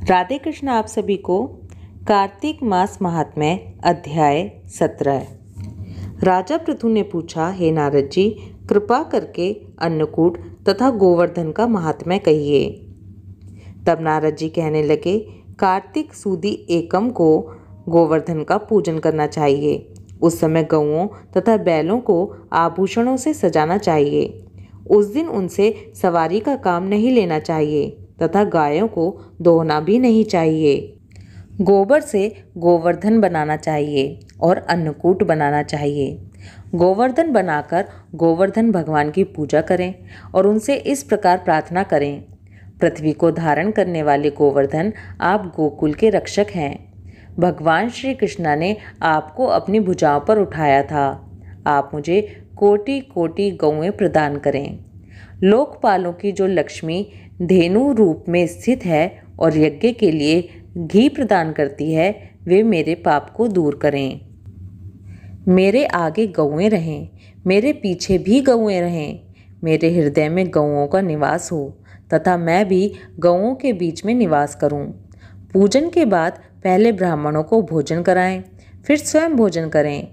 राधे कृष्ण आप सभी को। कार्तिक मास महात्म्य अध्याय 17। राजा पृथु ने पूछा, हे नारद जी, कृपा करके अन्नकूट तथा गोवर्धन का महात्म्य कहिए। तब नारद जी कहने लगे, कार्तिक सुदी एकम को गोवर्धन का पूजन करना चाहिए। उस समय गौओं तथा बैलों को आभूषणों से सजाना चाहिए। उस दिन उनसे सवारी का काम नहीं लेना चाहिए तथा गायों को दोहना भी नहीं चाहिए। गोबर से गोवर्धन बनाना चाहिए और अन्नकूट बनाना चाहिए। गोवर्धन बनाकर गोवर्धन भगवान की पूजा करें और उनसे इस प्रकार प्रार्थना करें, पृथ्वी को धारण करने वाले गोवर्धन, आप गोकुल के रक्षक हैं। भगवान श्री कृष्ण ने आपको अपनी भुजाओं पर उठाया था। आप मुझे कोटि कोटि गौएं प्रदान करें। लोकपालों की जो लक्ष्मी धेनु रूप में स्थित है और यज्ञ के लिए घी प्रदान करती है, वे मेरे पाप को दूर करें। मेरे आगे गौएं रहें, मेरे पीछे भी गौएं रहें। मेरे हृदय में गौओं का निवास हो तथा मैं भी गौओं के बीच में निवास करूं। पूजन के बाद पहले ब्राह्मणों को भोजन कराएं, फिर स्वयं भोजन करें।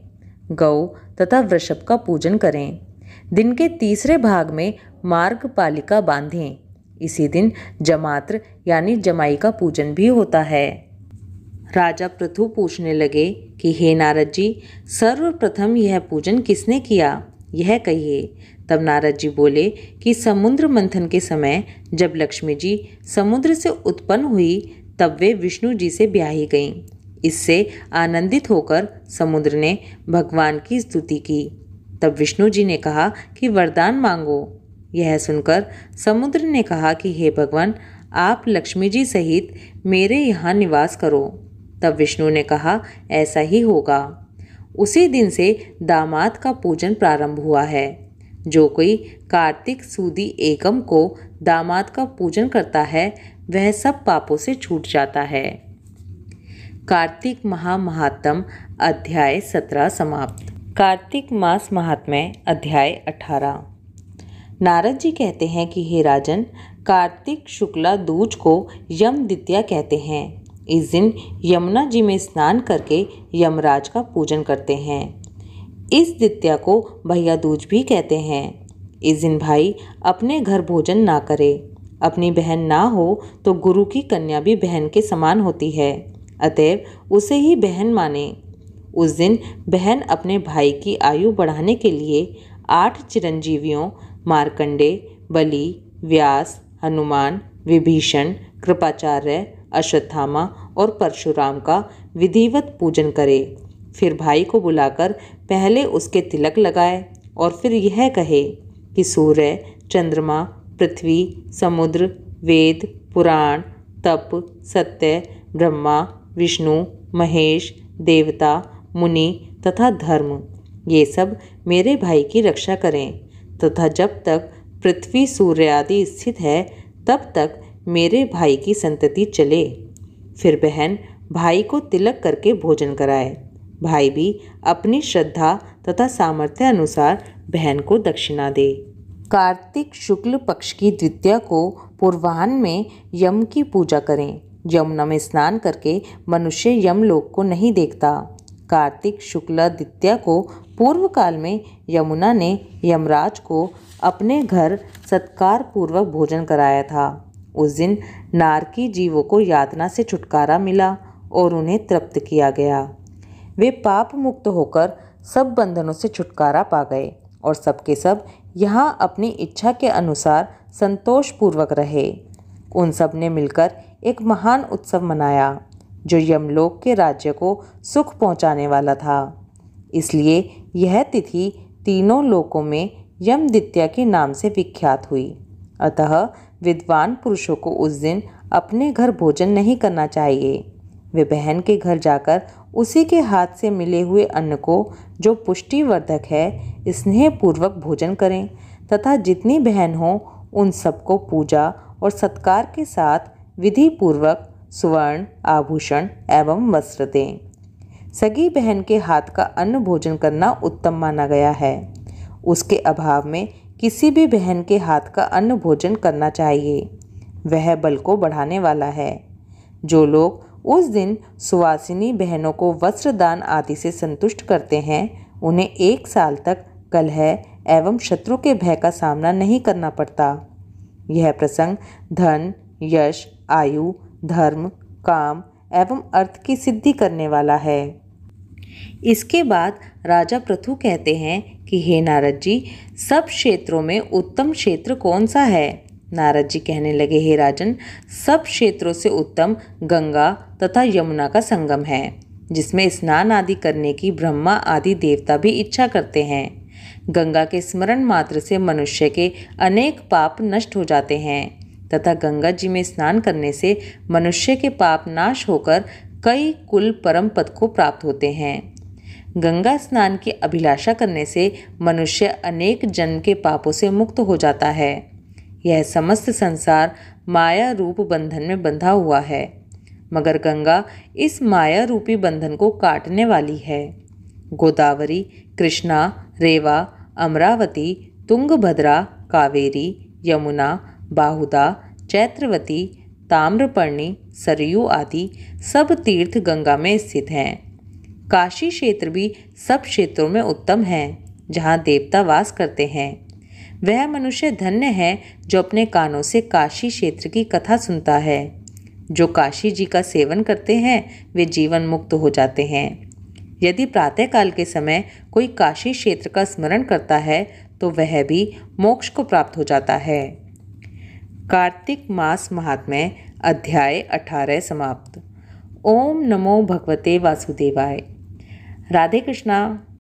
गौ तथा वृषभ का पूजन करें। दिन के तीसरे भाग में मार्गपालिका बांधें। इसी दिन जमात्र यानी जमाई का पूजन भी होता है। राजा पृथु पूछने लगे कि हे नारद जी, सर्वप्रथम यह पूजन किसने किया, यह कहिए। तब नारद जी बोले कि समुद्र मंथन के समय जब लक्ष्मी जी समुद्र से उत्पन्न हुई, तब वे विष्णु जी से ब्याही गईं। इससे आनंदित होकर समुद्र ने भगवान की स्तुति की। तब विष्णु जी ने कहा कि वरदान मांगो। यह सुनकर समुद्र ने कहा कि हे भगवान, आप लक्ष्मी जी सहित मेरे यहाँ निवास करो। तब विष्णु ने कहा, ऐसा ही होगा। उसी दिन से दामाद का पूजन प्रारंभ हुआ है। जो कोई कार्तिक सुदी एकम को दामाद का पूजन करता है, वह सब पापों से छूट जाता है। कार्तिक महात्म्य अध्याय 17 समाप्त। कार्तिक मास महात्म्य अध्याय 18। नारद जी कहते हैं कि हे राजन, कार्तिक शुक्ला दूज को यम द्वितीया कहते हैं। इस दिन यमुना जी में स्नान करके यमराज का पूजन करते हैं। इस द्वितीया को भैया दूज भी कहते हैं। इस दिन भाई अपने घर भोजन ना करे। अपनी बहन ना हो तो गुरु की कन्या भी बहन के समान होती है, अतएव उसे ही बहन माने। उस दिन बहन अपने भाई की आयु बढ़ाने के लिए 8 चिरंजीवियों मार्कंडे, बलि, व्यास, हनुमान, विभीषण, कृपाचार्य, अश्वत्थामा और परशुराम का विधिवत पूजन करे। फिर भाई को बुलाकर पहले उसके तिलक लगाए और फिर यह कहे कि सूर्य, चंद्रमा, पृथ्वी, समुद्र, वेद, पुराण, तप, सत्य, ब्रह्मा, विष्णु, महेश, देवता, मुनि तथा धर्म, ये सब मेरे भाई की रक्षा करें तथा जब तक पृथ्वी सूर्य आदि स्थित है, तब तक मेरे भाई की संतति चले। फिर बहन भाई को तिलक करके भोजन कराए। भाई भी अपनी श्रद्धा तथा सामर्थ्य अनुसार बहन को दक्षिणा दे। कार्तिक शुक्ल पक्ष की द्वितीया को पूर्वाह्न में यम की पूजा करें। यमुना में स्नान करके मनुष्य यमलोक को नहीं देखता। कार्तिक शुक्ला द्वितीया को पूर्व काल में यमुना ने यमराज को अपने घर सत्कार पूर्वक भोजन कराया था। उस दिन नारकी जीवों को यातना से छुटकारा मिला और उन्हें तृप्त किया गया। वे पाप मुक्त होकर सब बंधनों से छुटकारा पा गए और सबके सब यहाँ अपनी इच्छा के अनुसार संतोष पूर्वक रहे। उन सब ने मिलकर एक महान उत्सव मनाया जो यमलोक के राज्य को सुख पहुँचाने वाला था। इसलिए यह तिथि तीनों लोकों में यम द्वितीया के नाम से विख्यात हुई। अतः विद्वान पुरुषों को उस दिन अपने घर भोजन नहीं करना चाहिए। वे बहन के घर जाकर उसी के हाथ से मिले हुए अन्न को, जो पुष्टिवर्धक है, स्नेहपूर्वक भोजन करें तथा जितनी बहन हो उन सबको पूजा और सत्कार के साथ विधि पूर्वक सुवर्ण, आभूषण एवं वस्त्र दें। सगी बहन के हाथ का अन्न भोजन करना उत्तम माना गया है। उसके अभाव में किसी भी बहन के हाथ का अन्न भोजन करना चाहिए। वह बल को बढ़ाने वाला है। जो लोग उस दिन सुवासिनी बहनों को वस्त्र दान आदि से संतुष्ट करते हैं, उन्हें 1 साल तक कलह एवं शत्रु के भय का सामना नहीं करना पड़ता। यह प्रसंग धन, यश, आयु, धर्म, काम एवं अर्थ की सिद्धि करने वाला है। इसके बाद राजा पृथु कहते हैं कि हे नारद जी, सब क्षेत्रों में उत्तम क्षेत्र कौन सा है? नारद जी कहने लगे, हे राजन, सब क्षेत्रों से उत्तम गंगा तथा यमुना का संगम है, जिसमें स्नान आदि करने की ब्रह्मा आदि देवता भी इच्छा करते हैं। गंगा के स्मरण मात्र से मनुष्य के अनेक पाप नष्ट हो जाते हैं तथा गंगा जी में स्नान करने से मनुष्य के पाप नाश होकर कई कुल परम पद को प्राप्त होते हैं। गंगा स्नान की अभिलाषा करने से मनुष्य अनेक जन्म के पापों से मुक्त हो जाता है। यह समस्त संसार माया रूप बंधन में बंधा हुआ है, मगर गंगा इस माया रूपी बंधन को काटने वाली है। गोदावरी, कृष्णा, रेवा, अमरावती, तुंगभद्रा, कावेरी, यमुना, बाहुदा, चैत्रवती, ताम्रपर्णी, सरयू आदि सब तीर्थ गंगा में स्थित हैं। काशी क्षेत्र भी सब क्षेत्रों में उत्तम है, जहाँ देवता वास करते हैं। वह मनुष्य धन्य है जो अपने कानों से काशी क्षेत्र की कथा सुनता है। जो काशी जी का सेवन करते हैं वे जीवन मुक्त हो जाते हैं। यदि प्रातःकाल के समय कोई काशी क्षेत्र का स्मरण करता है तो वह भी मोक्ष को प्राप्त हो जाता है। कार्तिक मास महात्म्य अध्याय 18 समाप्त। ओम नमो भगवते वासुदेवाय। राधे कृष्णा।